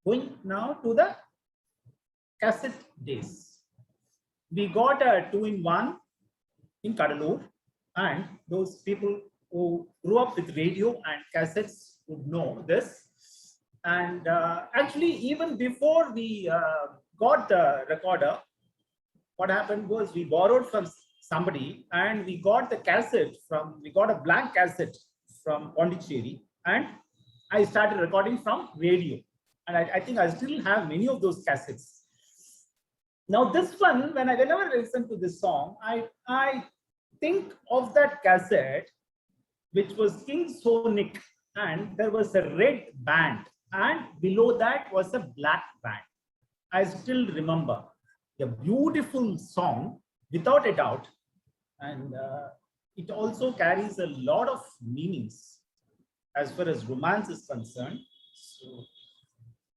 Going now to the cassette days. We got a 2-in-1 in Kadalur, and those people who grew up with radio and cassettes would know this. And actually, even before we got the recorder, what happened was we borrowed from somebody and we got the cassette we got a blank cassette from Pondicherry, and I started recording from radio. And I think I still have many of those cassettes. Now this one, whenever I listen to this song, I think of that cassette, which was King Sonic, and there was a red band, and below that was a black band. I still remember. A beautiful song, without a doubt, and it also carries a lot of meanings as far as romance is concerned. So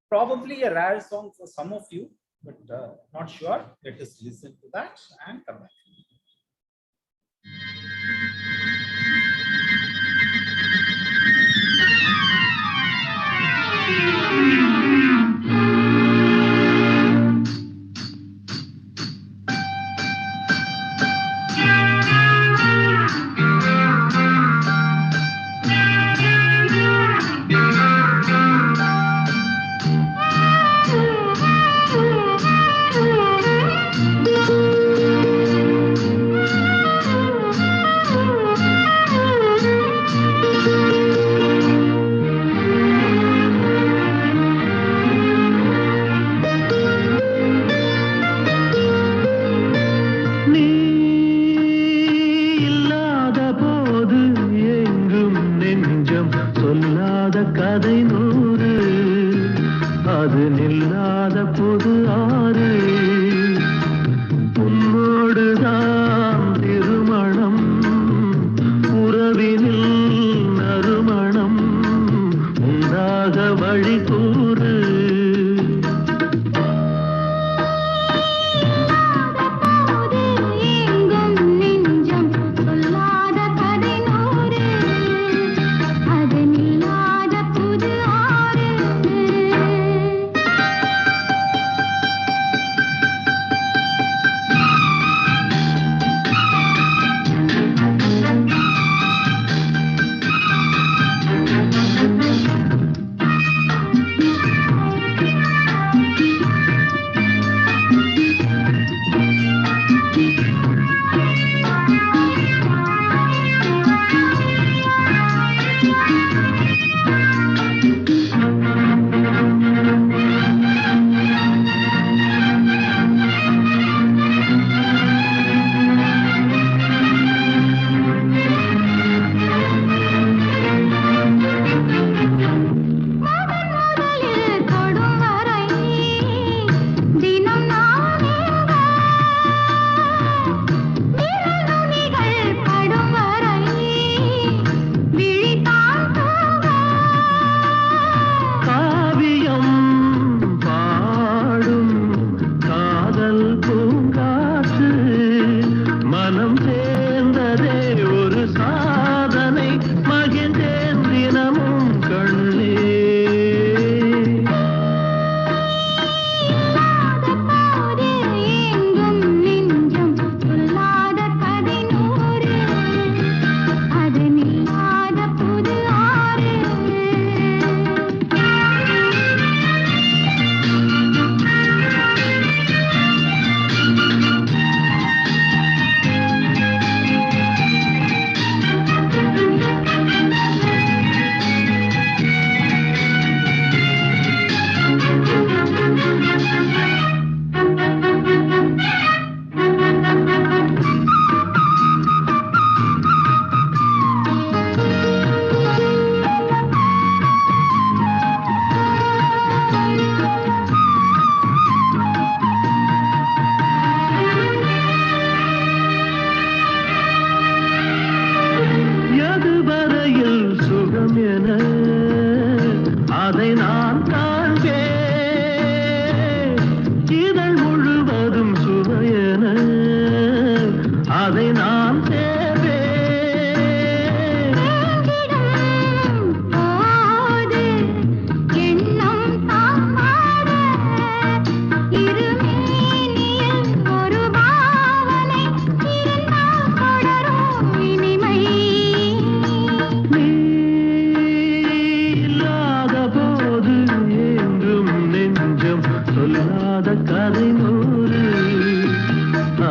probably a rare song for some of you, but not sure. Let us listen to that and come back.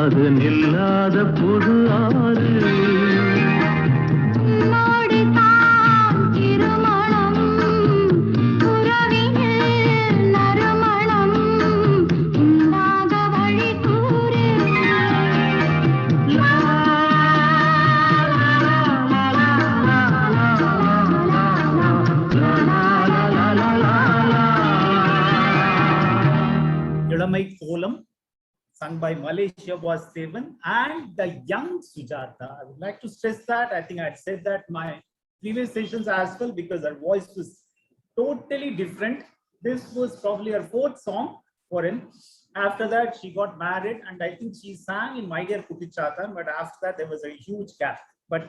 அது நில்லாத புது ஆறு இளமை கோலம் sung by Malaysia was Seven and the young Sujata. I would like to stress that. I think I had said that in my previous sessions as well, because her voice was totally different. This was probably her fourth song for him. After that, she got married, and I think she sang in My Dear Kutichatan, but after that, there was a huge gap. But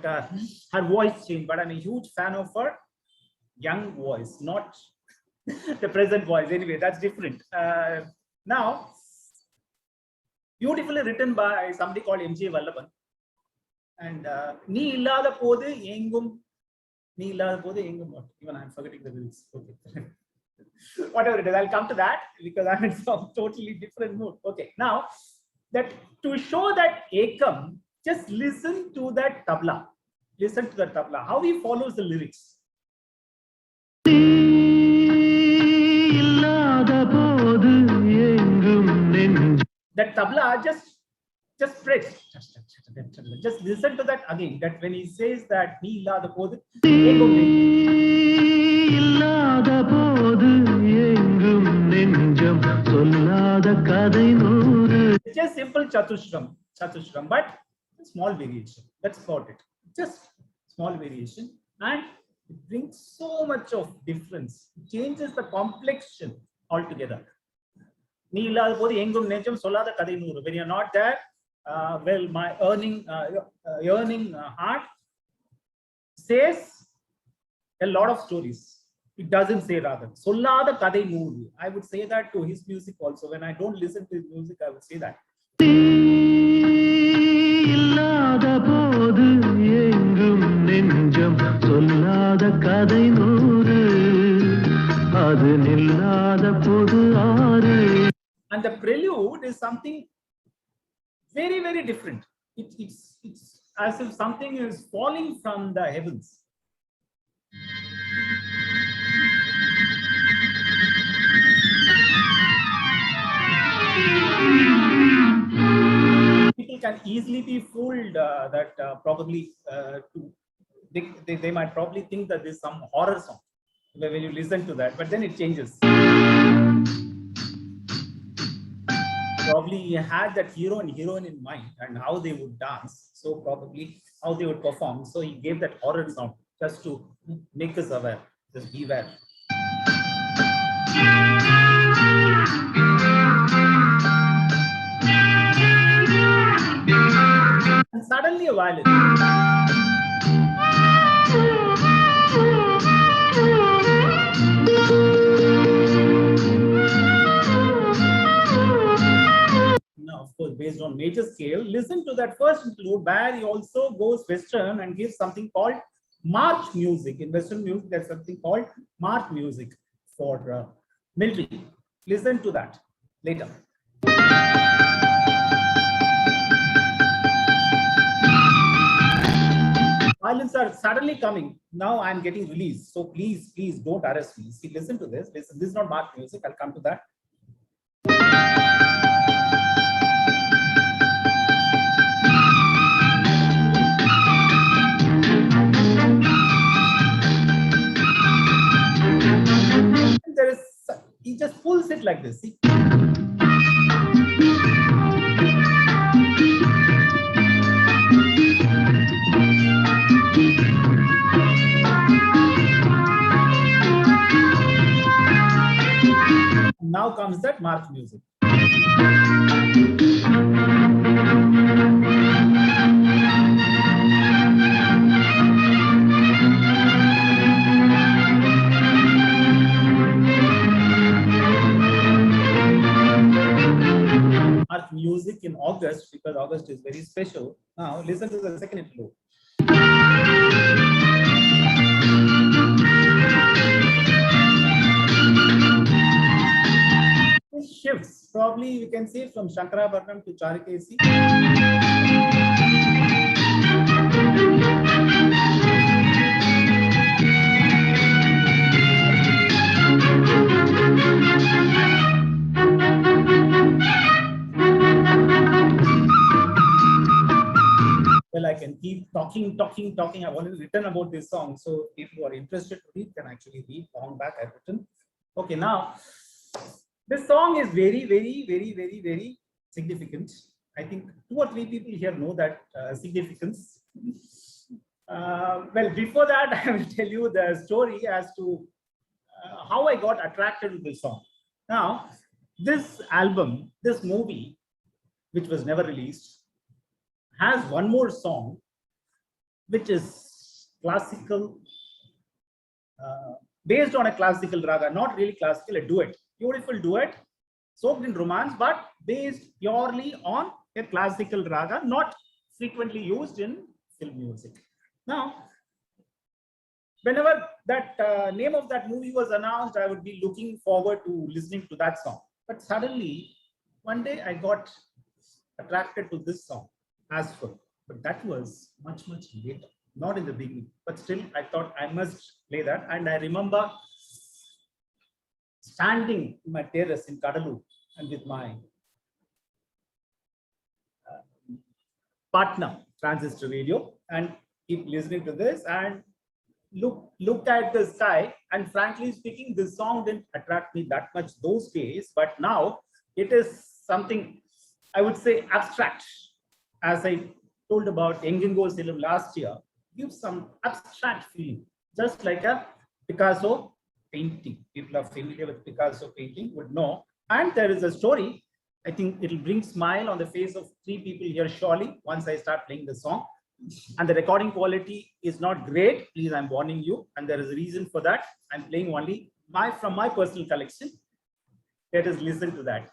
her voice changed. But I'm a huge fan of her young voice, not the present voice. Anyway, that's different. Now, beautifully written by somebody called M.J. Vallavan. And Nee illada podu engum what? Even I'm forgetting the lyrics. Okay. Whatever it is, I'll come to that because I'm in some totally different mood. Okay, now that to show that Ekam, just listen to that tabla. Listen to the tabla. How he follows the lyrics. That tabla just press. Just listen to that again. That when he says that நீ இல்லாத போது எங்கும் இல்லாத போது எங்கும் நெஞ்சம் சொல்லாத கதை நூறு. It's just simple chatushram, but small variation. That's about it. Just small variation, and it brings so much of difference. It changes the complexion altogether. நீ இல்லாத போது எங்கும் நெஞ்சம் சொல்லாத கதை நூறு. When you're not there, well, my yearning heart says a lot of stories. It doesn't say rather. Sollada kadai nooru. I would say that to his music also. When I don't listen to his music, I would say that. இல்லாத போது எங்கும் நெஞ்சம் சொல்லாத கதை நூறு அது நில்லாத புது ஆறு. And the prelude is something very, very different. It's as if something is falling from the heavens. People can easily be fooled that probably they might probably think that there's some horror song when you listen to that, but then it changes. Probably he had that hero and heroine in mind and how they would dance, so probably how they would perform, so he gave that horror sound just to make us aware. Just beware. And suddenly a violin. Now, of course, based on major scale, listen to that first interlude where he also goes Western and gives something called march music. In Western music, there's something called march music for military. Listen to that later. Violins are suddenly coming. Now I'm getting released. So please don't arrest me. See, listen to this. This is not march music. I'll come to that. He just pulls it like this. See? Now comes that march music. March music in August, because August is very special. Now listen to the second interlude. It shifts probably you can say from Shankarabharanam to Charikesi. Well, I can keep talking. I've already written about this song. So if you are interested to read, can actually read long back I've written. Okay, now this song is very significant. I think 2 or 3 people here know that significance. Well, before that, I will tell you the story as to how I got attracted to this song. Now, this album, this movie, which was never released, has one more song, which is classical, based on a classical raga, not really classical, a duet, beautiful duet, soaked in romance, but based purely on a classical raga, not frequently used in film music. Now, whenever that name of that movie was announced, I would be looking forward to listening to that song. But suddenly, one day I got attracted to this song as well. But that was much later, not in the beginning. But still, I thought I must play that. And I remember standing in my terrace in Kadalur and with my partner, transistor radio, and keep listening to this and look at the sky. And frankly speaking, this song didn't attract me that much those days, but now it is something I would say abstract. As I told about Engingo Silum last year, gives some abstract feeling, just like a Picasso painting. People are familiar with Picasso painting would know. And there is a story. I think it'll bring smile on the face of 3 people here surely once I start playing the song. And the recording quality is not great. Please, I'm warning you. And there is a reason for that. I'm playing only from my personal collection. Let us listen to that.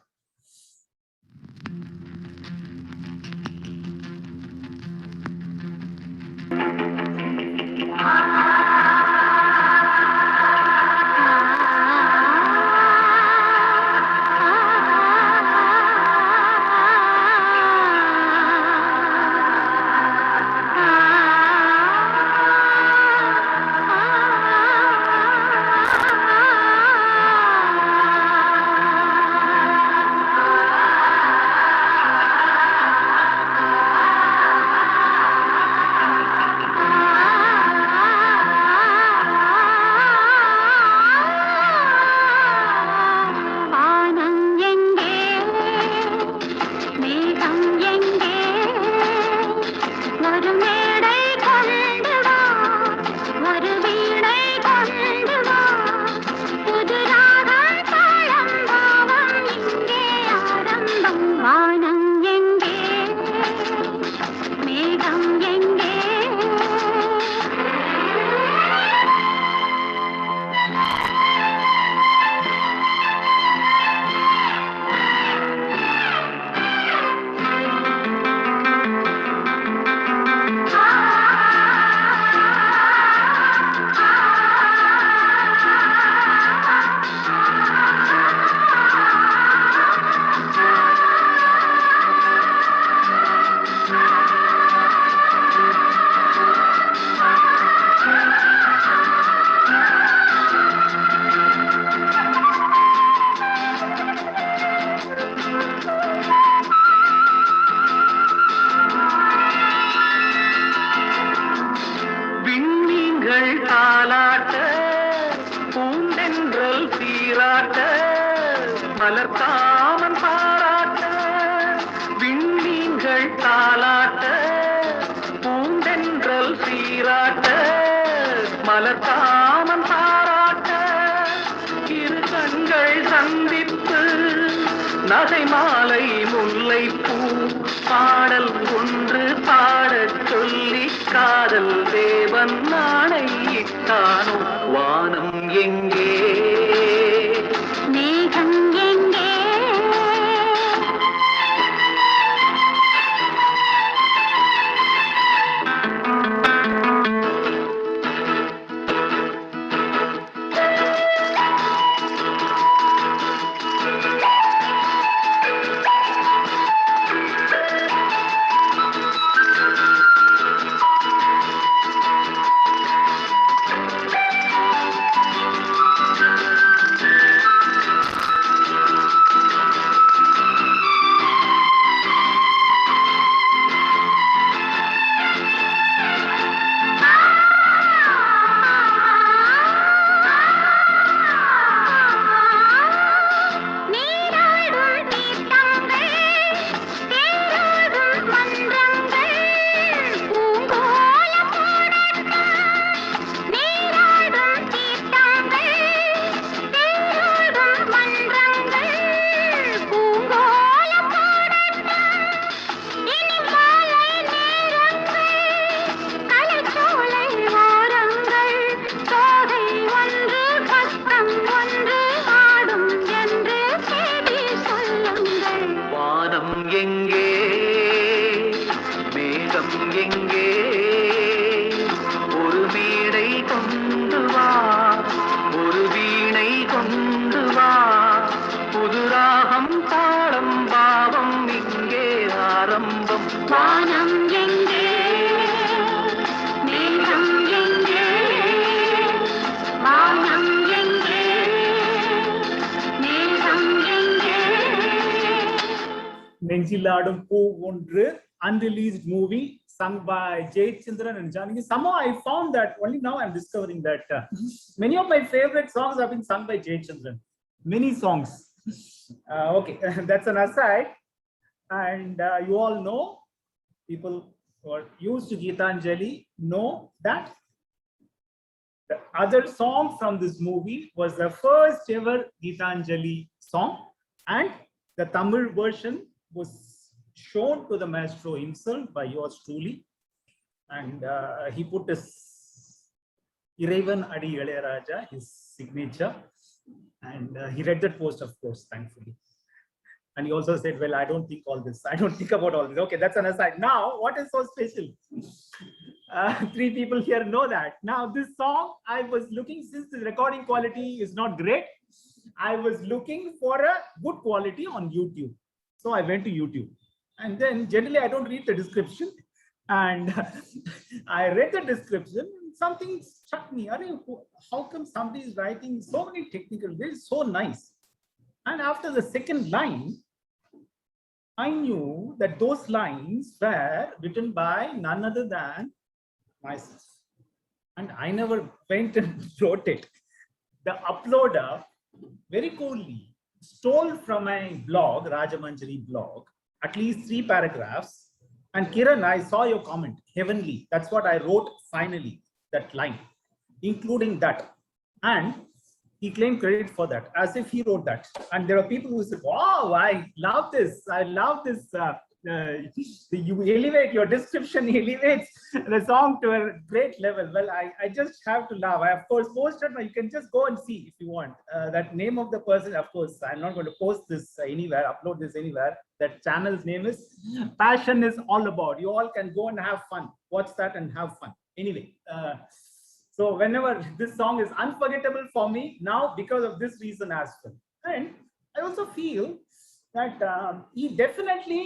வானம் எங்கே மேகம் எங்கே வானம் எங்கே மேகம் எங்கே நெஞ்சிலாடும் பூ ஒன்று, unreleased movie sung by Jayachandran and Janaki. Somehow I found that only now I'm discovering that many of my favorite songs have been sung by Jayachandran. Many songs. Okay, that's an aside. And you all know, people who are used to Geetanjali know that the other song from this movie was the first ever Geetanjali song, and the Tamil version was shown to the maestro himself by yours truly, and he put his Irevan Adi ILaiyaraaja, his signature, and he read that post, of course, thankfully. And he also said, well, I don't think all this. I don't think about all this. Okay, that's an aside. Now, what is so special? 3 people here know that. Now, this song, I was looking, since the recording quality is not great, I was looking for a good quality on YouTube. So I went to YouTube. And then generally, I don't read the description. And I read the description. Something struck me. How come somebody is writing so many technical ways, so nice? And after the second line, I knew that those lines were written by none other than myself. And I never went and wrote it. The uploader very coolly stole from my blog, Raaja blog, at least 3 paragraphs. And Kiran, I saw your comment, heavenly. That's what I wrote finally, that line, including that. And he claimed credit for that, as if he wrote that. And there are people who said, wow, I love this. I love this. You elevate, your description elevates the song to a great level. Well, I just have to laugh. I, of course, posted, you can just go and see if you want. That name of the person, of course, I'm not going to post this anywhere, upload this anywhere. That channel's name is Passion is All About. You all can go and have fun. Watch that and have fun. Anyway, so whenever this song is unforgettable for me now because of this reason as well. And I also feel that he definitely,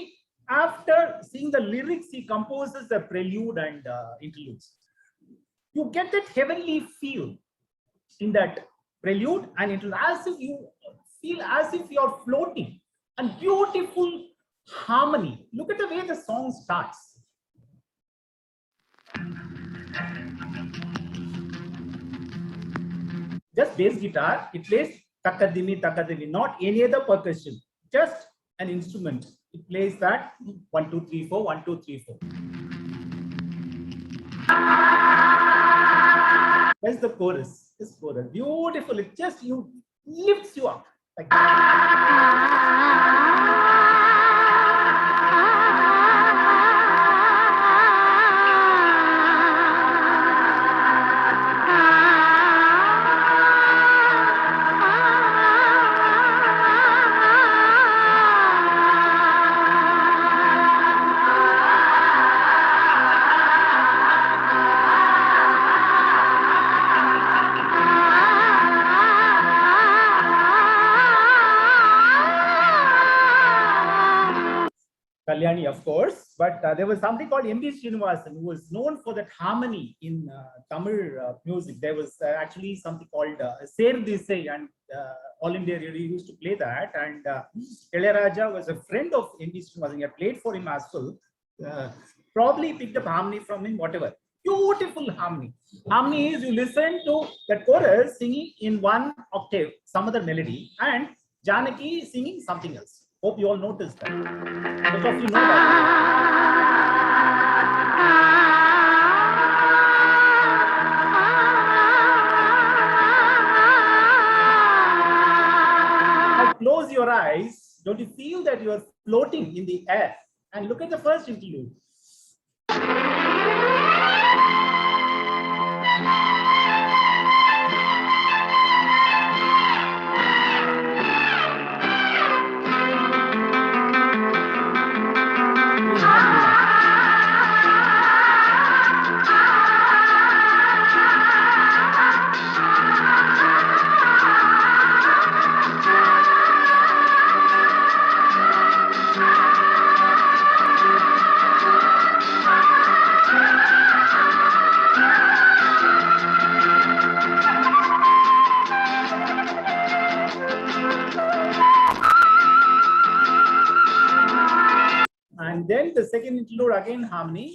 after seeing the lyrics, he composes the prelude and interludes. You get that heavenly feel in that prelude and interlude, as if you feel as if you're floating, and beautiful harmony. Look at the way the song starts. Just bass guitar, it plays takadimi, takadimi, not any other percussion, just an instrument. It plays that 1, 2, 3, 4, 1, 2, 3, 4. That's the chorus. This chorus, beautiful. It just lifts you up. Like Kalyani, of course, but there was something called M.D. Srinivasan, who was known for that harmony in Tamil music. There was actually something called Ser Disai, and All India Radio used to play that. And ILaiyaraaja was a friend of M.D. Srinivasan. He had played for him as well. Probably picked up harmony from him, whatever. Beautiful harmony. Harmony is you listen to that chorus singing in 1 octave, some other melody, and Janaki singing something else. Hope you all noticed that. Because you know that. Now close your eyes. Don't you feel that you are floating in the air? And look at the first interlude. then the second interlude again harmony.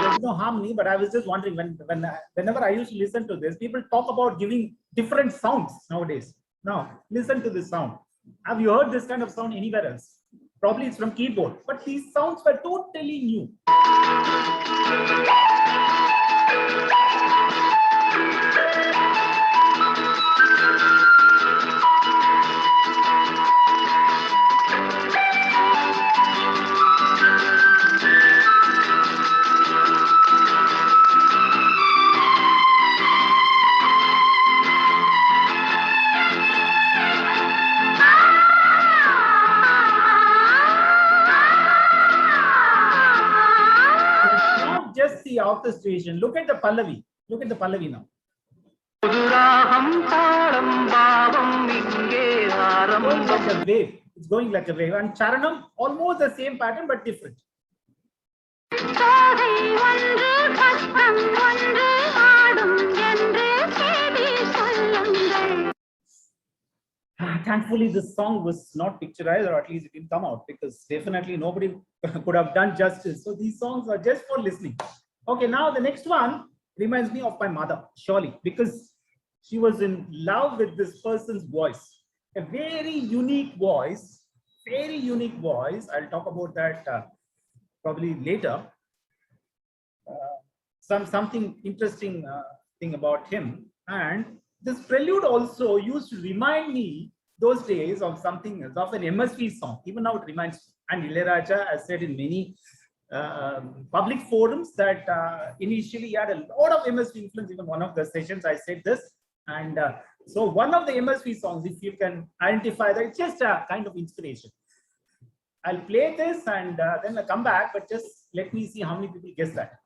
There's no harmony, but I was just wondering whenever I used to listen to this, people talk about giving different sounds nowadays. Now, listen to this sound. Have you heard this kind of sound anywhere else? Probably it's from keyboard, but these sounds were totally new. Just the orchestration. Look at the Pallavi. Look at the Pallavi now. Going like a wave. It's going like a wave. And Charanam, almost the same pattern but different. Thankfully, this song was not picturized, or at least it didn't come out, because definitely nobody could have done justice. So these songs are just for listening. Okay, now the next one reminds me of my mother, surely, because she was in love with this person's voice. A very unique voice, very unique voice. I'll talk about that probably later. Something interesting thing about him. And this prelude also used to remind me those days of something, of an MSV song. Even now it reminds me. And ILaiyaraaja has said in many public forums that initially he had a lot of MSV influence. Even one of the sessions I said this. And so one of the MSV songs, if you can identify that, it's just a kind of inspiration. I'll play this and then I'll come back, but just let me see how many people guess that.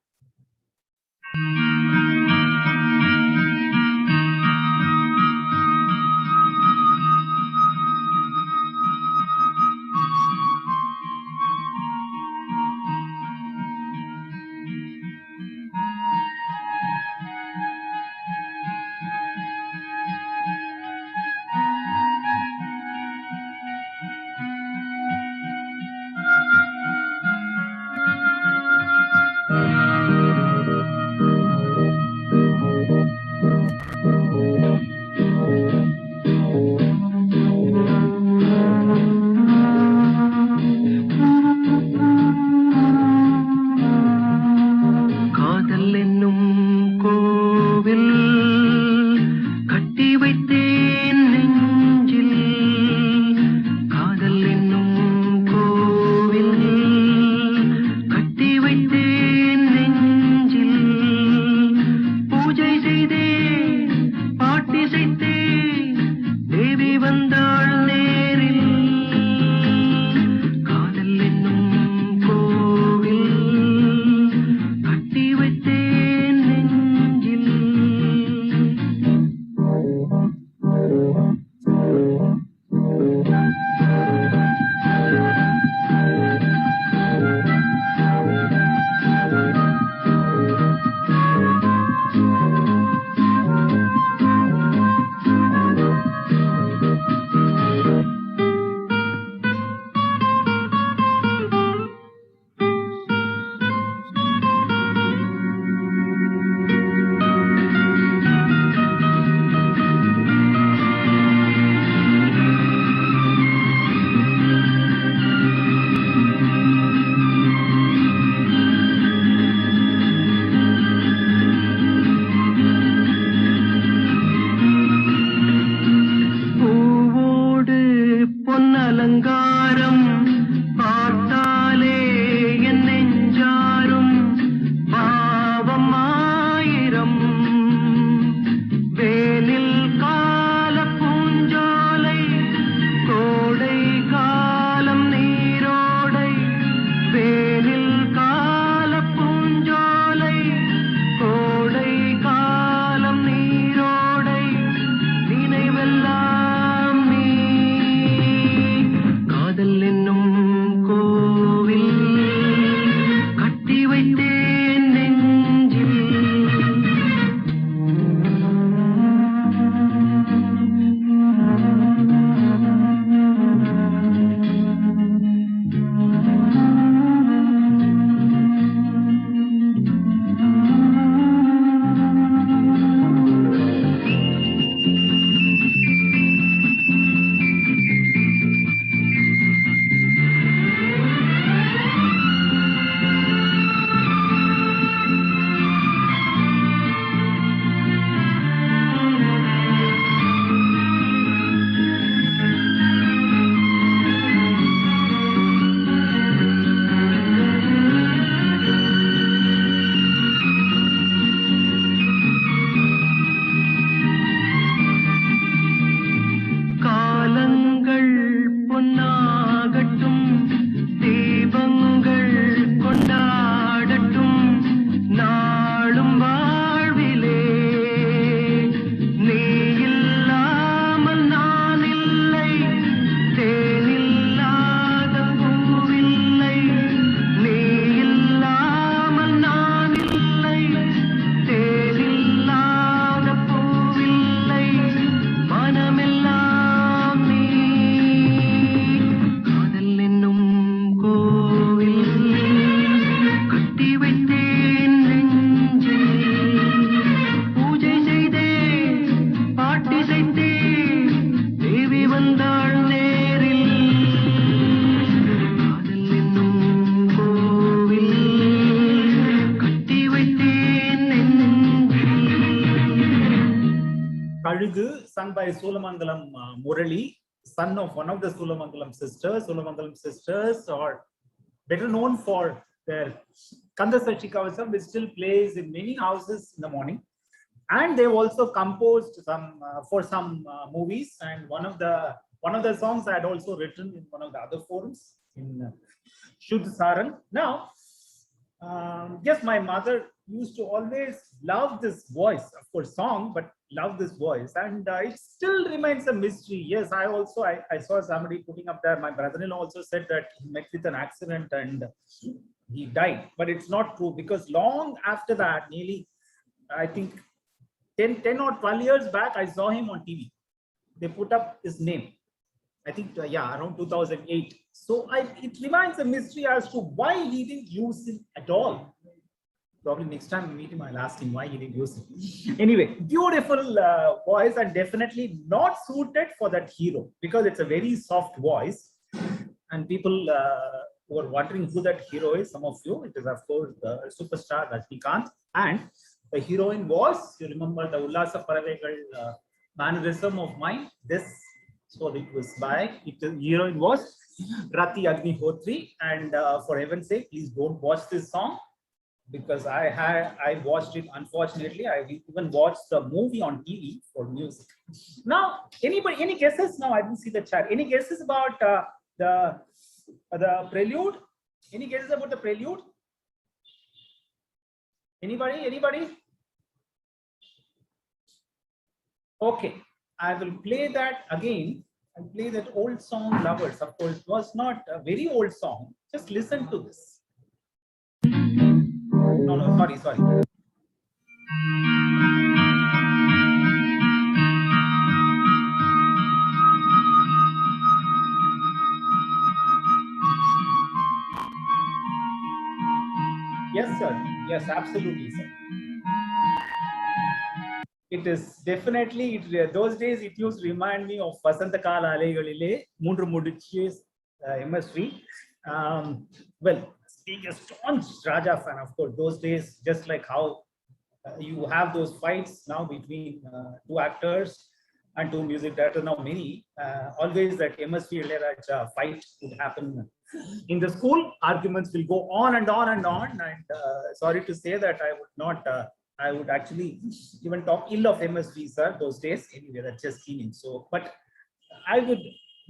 Mudu, sung by Sulamangalam Murali, son of one of the Sulamangalam sisters, or better known for their Kandasachi Kavasam, which still plays in many houses in the morning. And they've also composed some for some movies, and one of the songs I had also written in one of the other forums in Shuddh Saran. Now, yes, my mother used to always love this voice, of course, song, but love this voice, and it still remains a mystery. Yes, I saw somebody putting up there. My brother-in-law also said that he met with an accident and he died, but it's not true, because long after that, nearly, I think 10 or 12 years back, I saw him on TV. They put up his name. I think, yeah, around 2008. So it remains a mystery as to why he didn't use it at all. Probably next time we meet him, I'll ask him why he didn't use it. Anyway, beautiful voice, and definitely not suited for that hero, because it's a very soft voice. And people who are wondering who that hero is, some of you, it is of course the superstar Rajnikant. And the heroine was, you remember the Ullasa Paravegal mannerism of mine, this. So it was the heroine was Rati Agnihotri. And for heaven's sake, please don't watch this song, because I watched it. Unfortunately, I even watched the movie on TV for music. Now, any guesses? Now I didn't see the chat. Any guesses about the prelude? Any guesses about the prelude? Anybody? Okay, I will play that again. I'll play that old song, Lovers. Of course, it was not a very old song. Just listen to this. No, sorry. Yes, sir. Yes, absolutely, sir. It is definitely, those days it used to remind me of Vasantakala Alaygalile, Mundu Mudich's MSV. Well, being a staunch Raaja fan, of course, those days, just like how you have those fights now between two actors and two music directors, now many, always that MSV ILaiyaraaja fight would happen in the school. Arguments will go on and on and on. And sorry to say that I would not. I would actually even talk ill of MSV, sir, those days. Anyway, that's just feeling. So, but I would,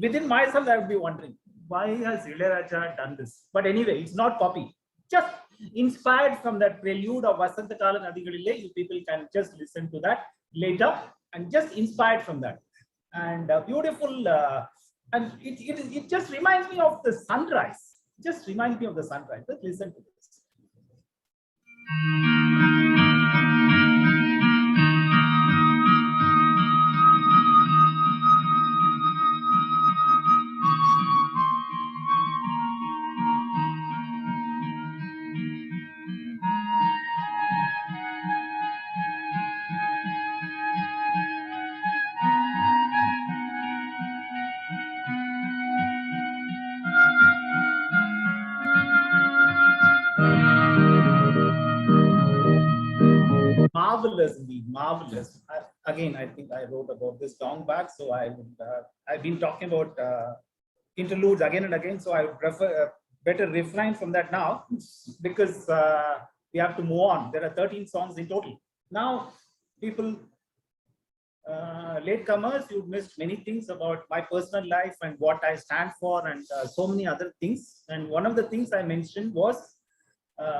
within myself, I would be wondering, why has ILaiyaraaja done this? But anyway, it's not copy. Just inspired from that prelude of Vasantakala Nadigalile, you people can just listen to that later, and just inspired from that. And beautiful, and it just reminds me of the sunrise. Just reminds me of the sunrise. Just listen to this. Marvelous indeed, marvelous. Again, I think I wrote about this long back, so I would. I've been talking about interludes again and again, so I would prefer better refrain from that now, because we have to move on. There are 13 songs in total. Now, people, latecomers, you've missed many things about my personal life and what I stand for, and so many other things. And one of the things I mentioned was,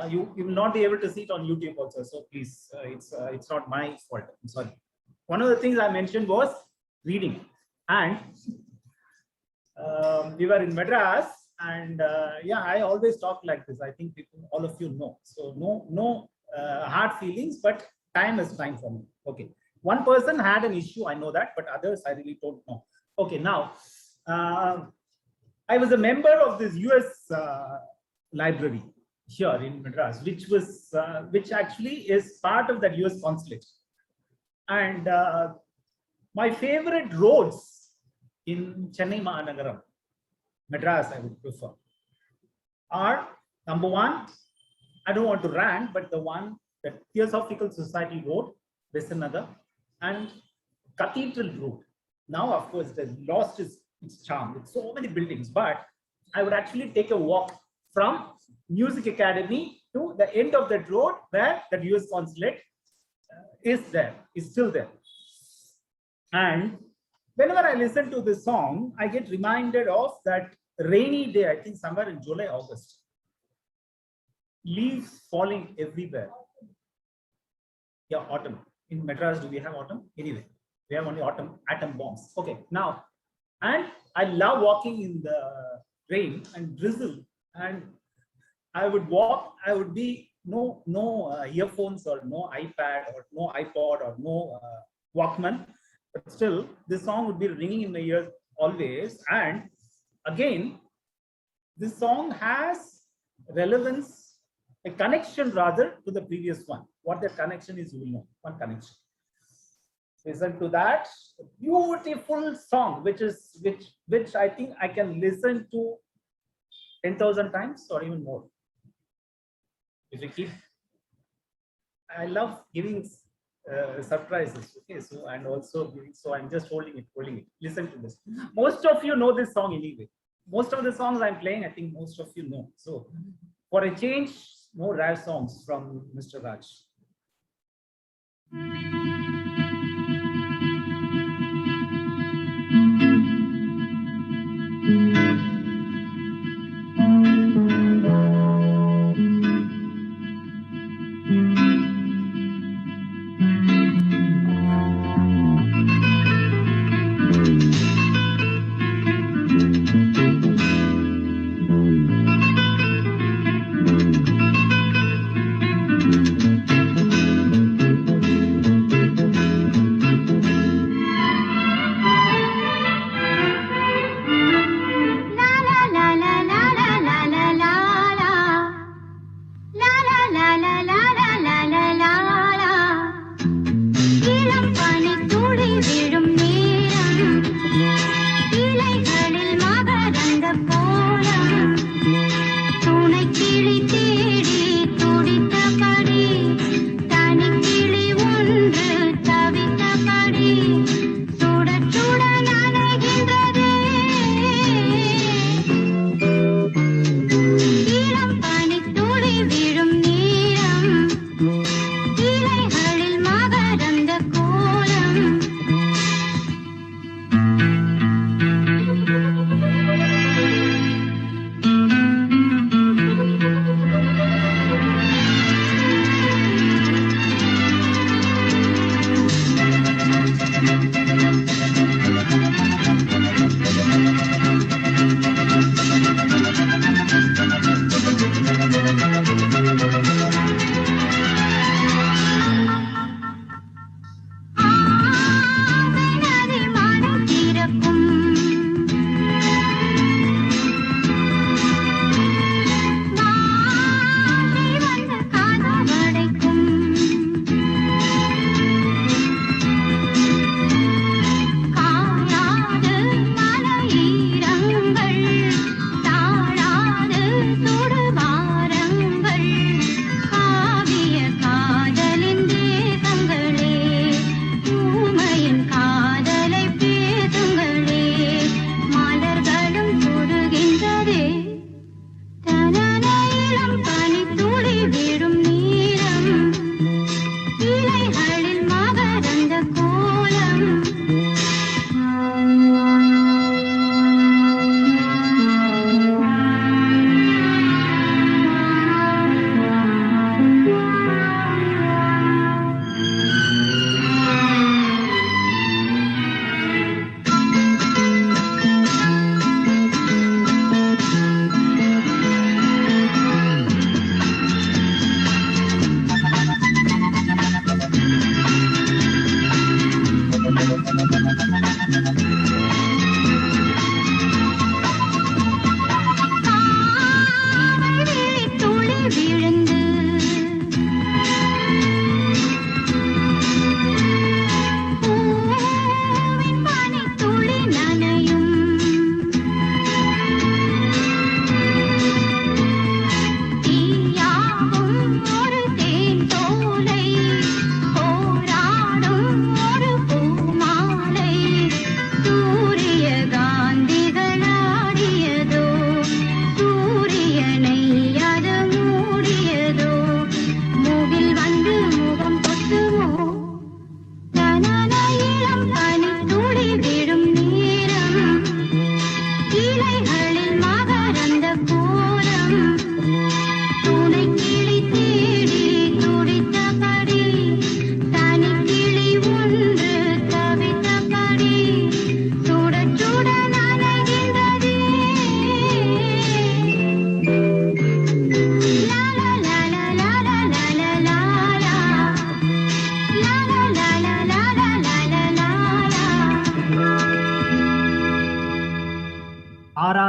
you will not be able to see it on YouTube also. So please, it's not my fault. I'm sorry. One of the things I mentioned was reading, and we were in Madras, and yeah, I always talk like this. I think people, all of you know. So no hard feelings, but time is time for me. Okay. One person had an issue, I know that, but others I really don't know. Okay, now I was a member of this US library here in Madras, which actually is part of that US consulate. And my favorite roads in Chennai Mahanagaram, Madras, I would prefer, are number one, I don't want to rant, but the one, the Theosophical Society Road, Besanagar, and Cathedral Road. Now, of course, it has lost its charm with so many buildings, but I would actually take a walk from Music Academy to the end of that road where the US consulate is still there. And whenever I listen to this song, I get reminded of that rainy day, I think somewhere in July, August. Leaves falling everywhere. Yeah, autumn. In Madras, do we have autumn? Anyway, we have only autumn atom bombs. Okay, now, and I love walking in the rain and drizzle. And I would walk, I would be no earphones or no iPad or no iPod or no Walkman. But still, this song would be ringing in my ears always. And again, this song has relevance, a connection rather to the previous one. What that connection is, you will know. One connection. Listen to that beautiful song, which I think I can listen to 10,000 times or even more. If we keep, I love giving surprises. Okay, so and also giving, so I'm just holding it. Listen to this. Most of you know this song anyway. Most of the songs I'm playing, I think most of you know. So for a change, more rare songs from Mr. Raj.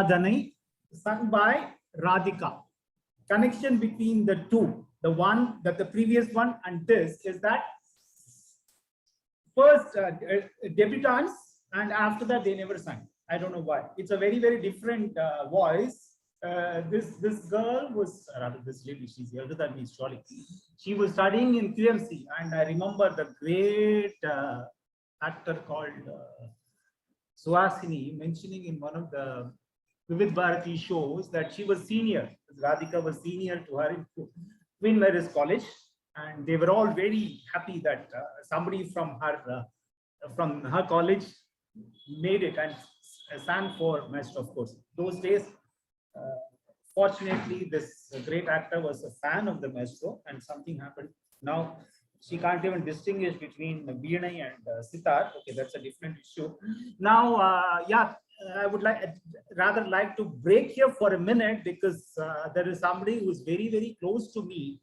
Aradhanai, sung by Radhika. Connection between the two, the one that the previous one and this is that first debutants and after that they never sang. I don't know why. It's a very, very different voice. This girl was, rather this lady, she's older than me, surely. She was studying in QMC, and I remember the great actor called Suhasini mentioning in one of the Vivid Bharati shows that she was senior. Radhika was senior to her in Queen Mary's College, and they were all very happy that somebody from her college made it and sang for Maestro, of course. Those days, fortunately, this great actor was a fan of the Maestro, and something happened. Now she can't even distinguish between Veena and sitar. Okay, that's a different issue. Now, yeah, I would rather like to break here for a minute because there is somebody who is very, very close to me,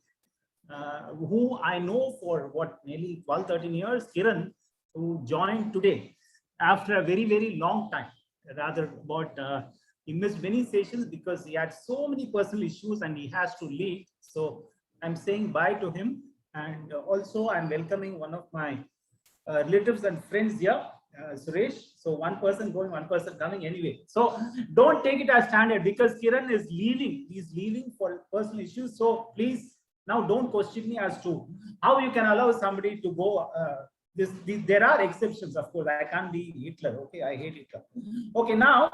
who I know for what, nearly 12, 13 years, Kiran, who joined today after a very, very long time. Rather, about he missed many sessions because he had so many personal issues and he has to leave. So I'm saying bye to him, and also I'm welcoming one of my relatives and friends here, Suresh. So one person going, one person coming anyway. So don't take it as standard because Kiran is leaving. He's leaving for personal issues. So please now don't question me as to how you can allow somebody to go. There are exceptions, of course. I can't be Hitler. Okay, I hate Hitler. Okay, now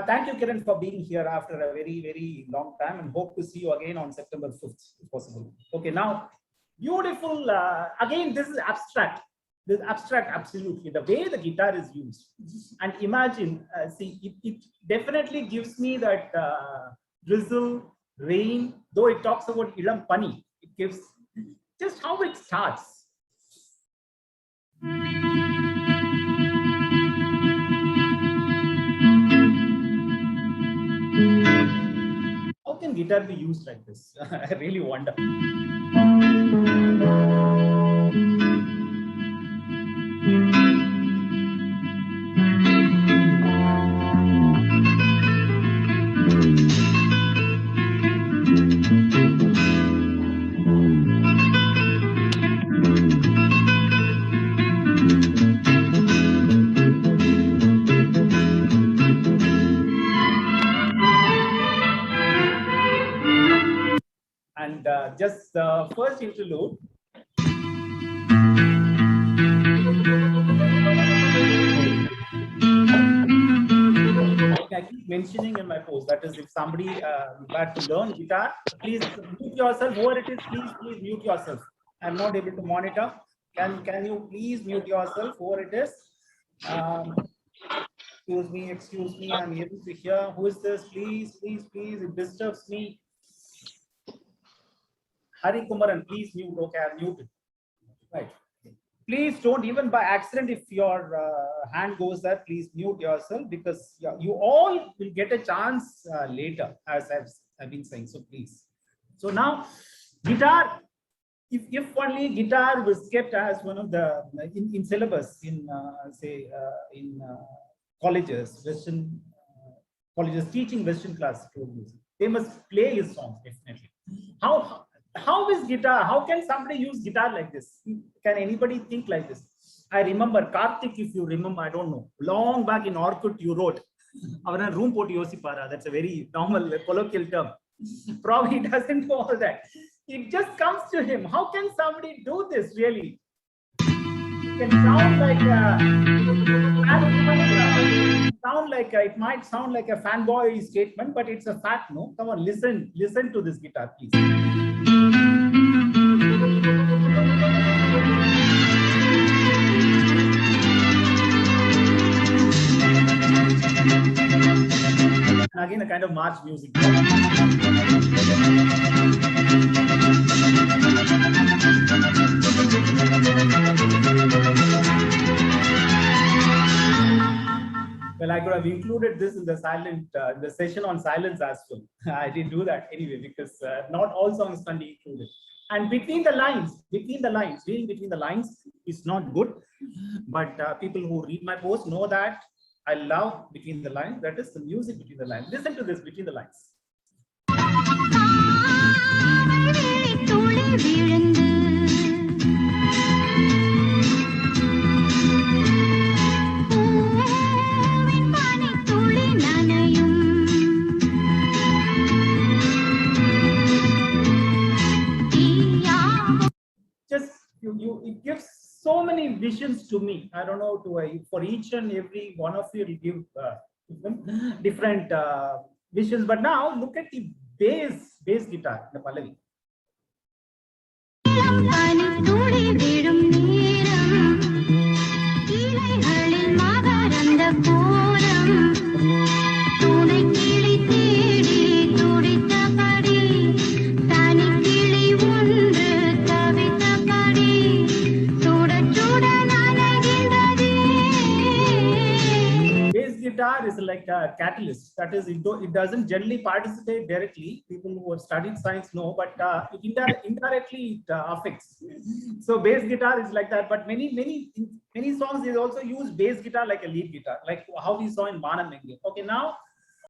thank you, Kiran, for being here after a very, very long time, and hope to see you again on September 5th, if possible. Okay, now beautiful. Again, this is abstract. This is abstract, absolutely. The way the guitar is used, and imagine, see, it definitely gives me that drizzle, rain. Though it talks about Ilam Pani, it gives just how it starts. How can guitar be used like this? I really wonder. And just the first interlude. I keep mentioning in my post, that is, if somebody had to learn guitar, please mute yourself. Whoever it is, please mute yourself. I'm not able to monitor. Can you please mute yourself? Whoever it is. Excuse me. I'm able to hear. Who is this? Please. It disturbs me. Hari Kumaran, please mute. Okay, I'm muted. Right. Please don't, even by accident, if your hand goes there, please mute yourself, because you all will get a chance later, as I've been saying. So please. So now, guitar. If only guitar was kept as one of the in syllabus in in colleges, Western colleges teaching Western classical music, they must play his songs definitely. How is guitar? How can somebody use guitar like this? Can anybody think like this? I remember Karthik, if you remember, I don't know, long back in Orkut, you wrote, room poti yosipara. That's a very normal colloquial term. Probably he doesn't know all that. It just comes to him. How can somebody do this really? It can sound like it might sound like a fanboy statement, but it's a fact. No, come on, listen to this guitar, please. And again, a kind of march music. Well, I could have included this in the the session on silence as well. I didn't do that anyway, because not all songs can be included. And between the lines, reading between the lines is not good. But people who read my post know that I love between the lines. That is the music between the lines. Listen to this between the lines. Just it gives so many visions to me. I don't know for each and every one of you, it will give different visions. But now look at the bass guitar, the Pallavi. Guitar is like a catalyst. That is, it doesn't generally participate directly. People who have studied science know, but indirectly it affects. So bass guitar is like that. But many songs they also use bass guitar like a lead guitar, like how we saw in Manam Menge. Okay, now